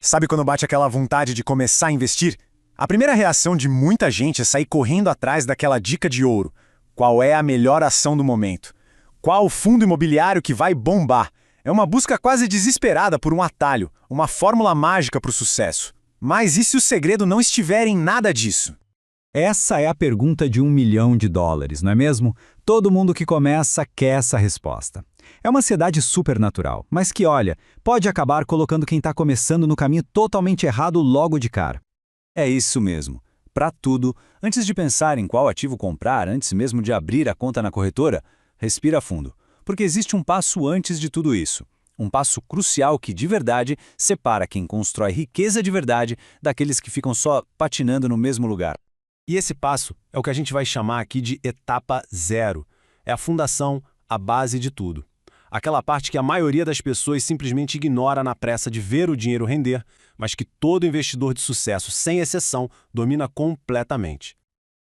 Sabe quando bate aquela vontade de começar a investir? A primeira reação de muita gente é sair correndo atrás daquela dica de ouro. Qual é a melhor ação do momento? Qual o fundo imobiliário que vai bombar? É uma busca quase desesperada por um atalho, uma fórmula mágica para o sucesso. Mas e se o segredo não estiver em nada disso? Essa é a pergunta de $1 milhão, não é mesmo? Todo mundo que começa quer essa resposta. É uma ansiedade supernatural, mas que, olha, pode acabar colocando quem está começando no caminho totalmente errado logo de cara. É isso mesmo. Para tudo, antes de pensar em qual ativo comprar, antes mesmo de abrir a conta na corretora, respira fundo. Porque existe um passo antes de tudo isso. Um passo crucial que, de verdade, separa quem constrói riqueza de verdade daqueles que ficam só patinando no mesmo lugar. E esse passo é o que a gente vai chamar aqui de etapa zero. É a fundação, a base de tudo. Aquela parte que a maioria das pessoas simplesmente ignora na pressa de ver o dinheiro render, mas que todo investidor de sucesso, sem exceção, domina completamente.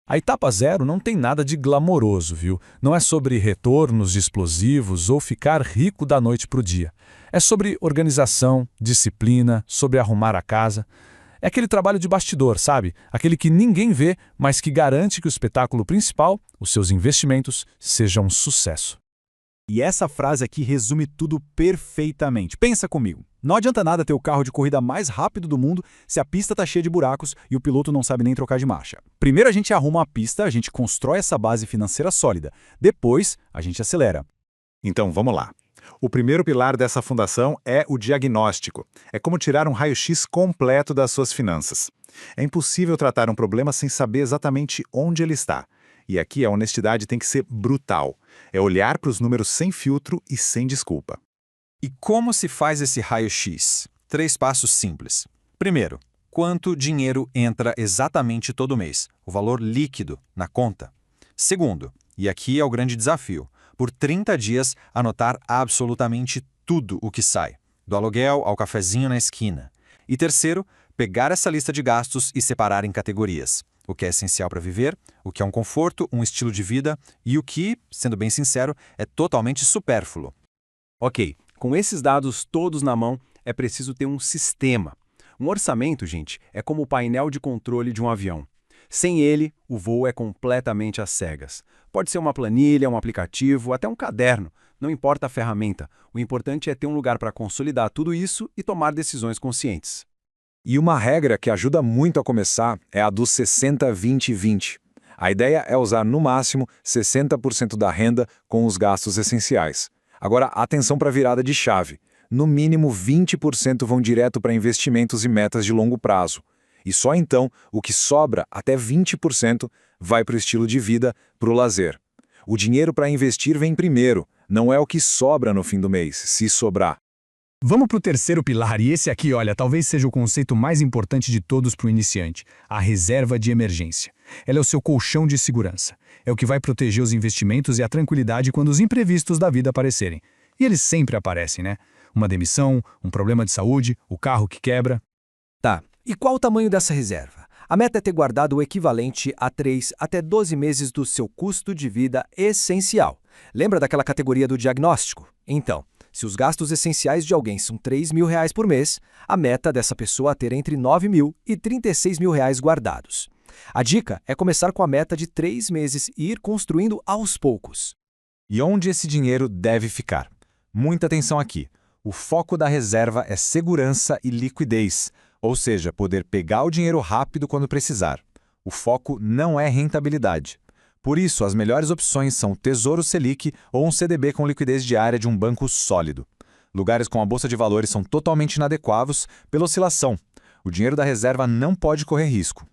A etapa zero não tem nada de glamouroso, viu? Não é sobre retornos explosivos ou ficar rico da noite para o dia. É sobre organização, disciplina, sobre arrumar a casa. É aquele trabalho de bastidor, sabe? Aquele que ninguém vê, mas que garante que o espetáculo principal, os seus investimentos, seja um sucesso. E essa frase aqui resume tudo perfeitamente. Pensa comigo. Não adianta nada ter o carro de corrida mais rápido do mundo se a pista está cheia de buracos e o piloto não sabe nem trocar de marcha. Primeiro a gente arruma a pista, a gente constrói essa base financeira sólida. Depois, a gente acelera. Então, vamos lá. O primeiro pilar dessa fundação é o diagnóstico. É como tirar um raio-x completo das suas finanças. É impossível tratar um problema sem saber exatamente onde ele está. E aqui a honestidade tem que ser brutal. É olhar para os números sem filtro e sem desculpa. E como se faz esse raio-x? 3 passos simples. Primeiro, quanto dinheiro entra exatamente todo mês? O valor líquido na conta. Segundo, e aqui é o grande desafio, por 30 dias anotar absolutamente tudo o que sai, do aluguel ao cafezinho na esquina. E terceiro, pegar essa lista de gastos e separar em categorias. O que é essencial para viver, o que é um conforto, um estilo de vida e o que, sendo bem sincero, é totalmente supérfluo. Ok, com esses dados todos na mão, é preciso ter um sistema. Um orçamento, gente, é como o painel de controle de um avião. Sem ele, o voo é completamente às cegas. Pode ser uma planilha, um aplicativo, até um caderno. Não importa a ferramenta. O importante é ter um lugar para consolidar tudo isso e tomar decisões conscientes. E uma regra que ajuda muito a começar é a do 60-20-20. A ideia é usar no máximo 60% da renda com os gastos essenciais. Agora, atenção para a virada de chave. No mínimo 20% vão direto para investimentos e metas de longo prazo. E só então, o que sobra, até 20%, vai para o estilo de vida, para o lazer. O dinheiro para investir vem primeiro, não é o que sobra no fim do mês, se sobrar. Vamos para o terceiro pilar, e esse aqui, olha, talvez seja o conceito mais importante de todos para o iniciante, a reserva de emergência. Ela é o seu colchão de segurança. É o que vai proteger os investimentos e a tranquilidade quando os imprevistos da vida aparecerem. E eles sempre aparecem, né? Uma demissão, um problema de saúde, o carro que quebra. Tá, e qual o tamanho dessa reserva? A meta é ter guardado o equivalente a 3 até 12 meses do seu custo de vida essencial. Lembra daquela categoria do diagnóstico? Então, se os gastos essenciais de alguém são R$3 mil por mês, a meta dessa pessoa é ter entre R$9 mil e R$36 mil guardados. A dica é começar com a meta de 3 meses e ir construindo aos poucos. E onde esse dinheiro deve ficar? Muita atenção aqui. O foco da reserva é segurança e liquidez, ou seja, poder pegar o dinheiro rápido quando precisar. O foco não é rentabilidade. Por isso, as melhores opções são o Tesouro Selic ou um CDB com liquidez diária de um banco sólido. Lugares com a bolsa de valores são totalmente inadequados pela oscilação. O dinheiro da reserva não pode correr risco.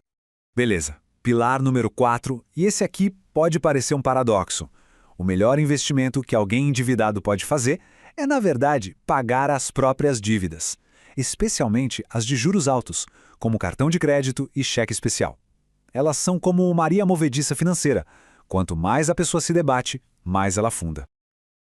Beleza. Pilar número 4, e esse aqui pode parecer um paradoxo. O melhor investimento que alguém endividado pode fazer é, na verdade, pagar as próprias dívidas, especialmente as de juros altos, como cartão de crédito e cheque especial. Elas são como Maria Movediça financeira. Quanto mais a pessoa se debate, mais ela afunda.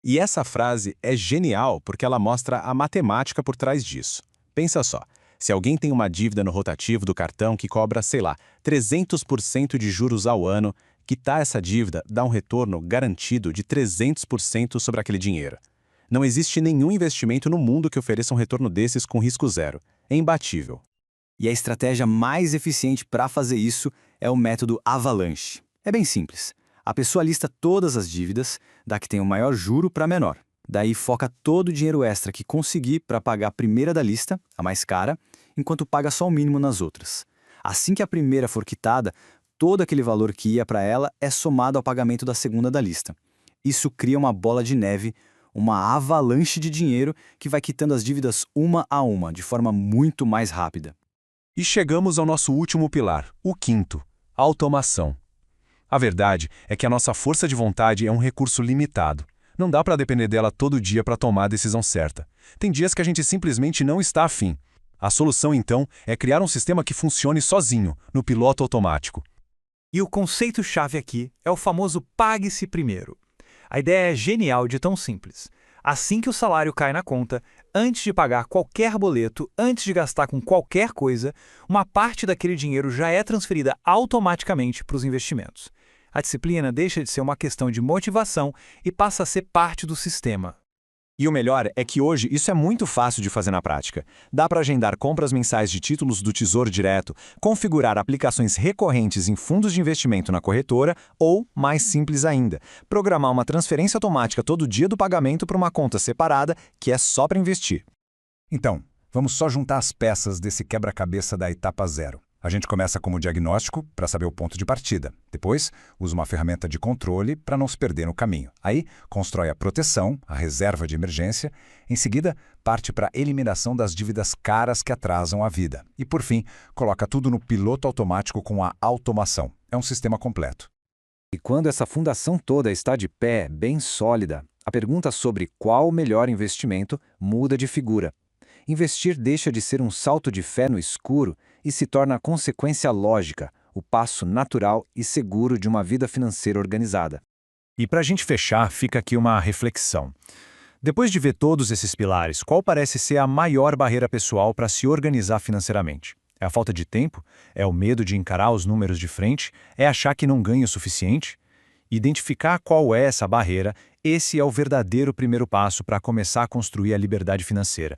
E essa frase é genial porque ela mostra a matemática por trás disso. Pensa só, se alguém tem uma dívida no rotativo do cartão que cobra, sei lá, 300% de juros ao ano, quitar essa dívida dá um retorno garantido de 300% sobre aquele dinheiro. Não existe nenhum investimento no mundo que ofereça um retorno desses com risco zero. é imbatível. E a estratégia mais eficiente para fazer isso é o método Avalanche. É bem simples. A pessoa lista todas as dívidas, da que tem o maior juro para a menor. Daí foca todo o dinheiro extra que conseguir para pagar a primeira da lista, a mais cara, enquanto paga só o mínimo nas outras. Assim que a primeira for quitada, todo aquele valor que ia para ela é somado ao pagamento da segunda da lista. Isso cria uma bola de neve, uma avalanche de dinheiro que vai quitando as dívidas uma a uma, de forma muito mais rápida. E chegamos ao nosso último pilar, o quinto, automação. A verdade é que a nossa força de vontade é um recurso limitado. Não dá para depender dela todo dia para tomar a decisão certa. Tem dias que a gente simplesmente não está afim. A solução, então, é criar um sistema que funcione sozinho, no piloto automático. E o conceito-chave aqui é o famoso pague-se primeiro. A ideia é genial de tão simples. Assim que o salário cai na conta, antes de pagar qualquer boleto, antes de gastar com qualquer coisa, uma parte daquele dinheiro já é transferida automaticamente para os investimentos. A disciplina deixa de ser uma questão de motivação e passa a ser parte do sistema. E o melhor é que hoje isso é muito fácil de fazer na prática. Dá para agendar compras mensais de títulos do Tesouro Direto, configurar aplicações recorrentes em fundos de investimento na corretora ou, mais simples ainda, programar uma transferência automática todo dia do pagamento para uma conta separada que é só para investir. Então, vamos só juntar as peças desse quebra-cabeça da etapa 0. A gente começa como diagnóstico para saber o ponto de partida. Depois, usa uma ferramenta de controle para não se perder no caminho. Aí, constrói a proteção, a reserva de emergência. Em seguida, parte para a eliminação das dívidas caras que atrasam a vida. E, por fim, coloca tudo no piloto automático com a automação. É um sistema completo. E quando essa fundação toda está de pé, bem sólida, a pergunta sobre qual o melhor investimento muda de figura. Investir deixa de ser um salto de fé no escuro e se torna a consequência lógica, o passo natural e seguro de uma vida financeira organizada. E para a gente fechar, fica aqui uma reflexão. Depois de ver todos esses pilares, qual parece ser a maior barreira pessoal para se organizar financeiramente? É a falta de tempo? É o medo de encarar os números de frente? É achar que não ganha o suficiente? Identificar qual é essa barreira, esse é o verdadeiro primeiro passo para começar a construir a liberdade financeira.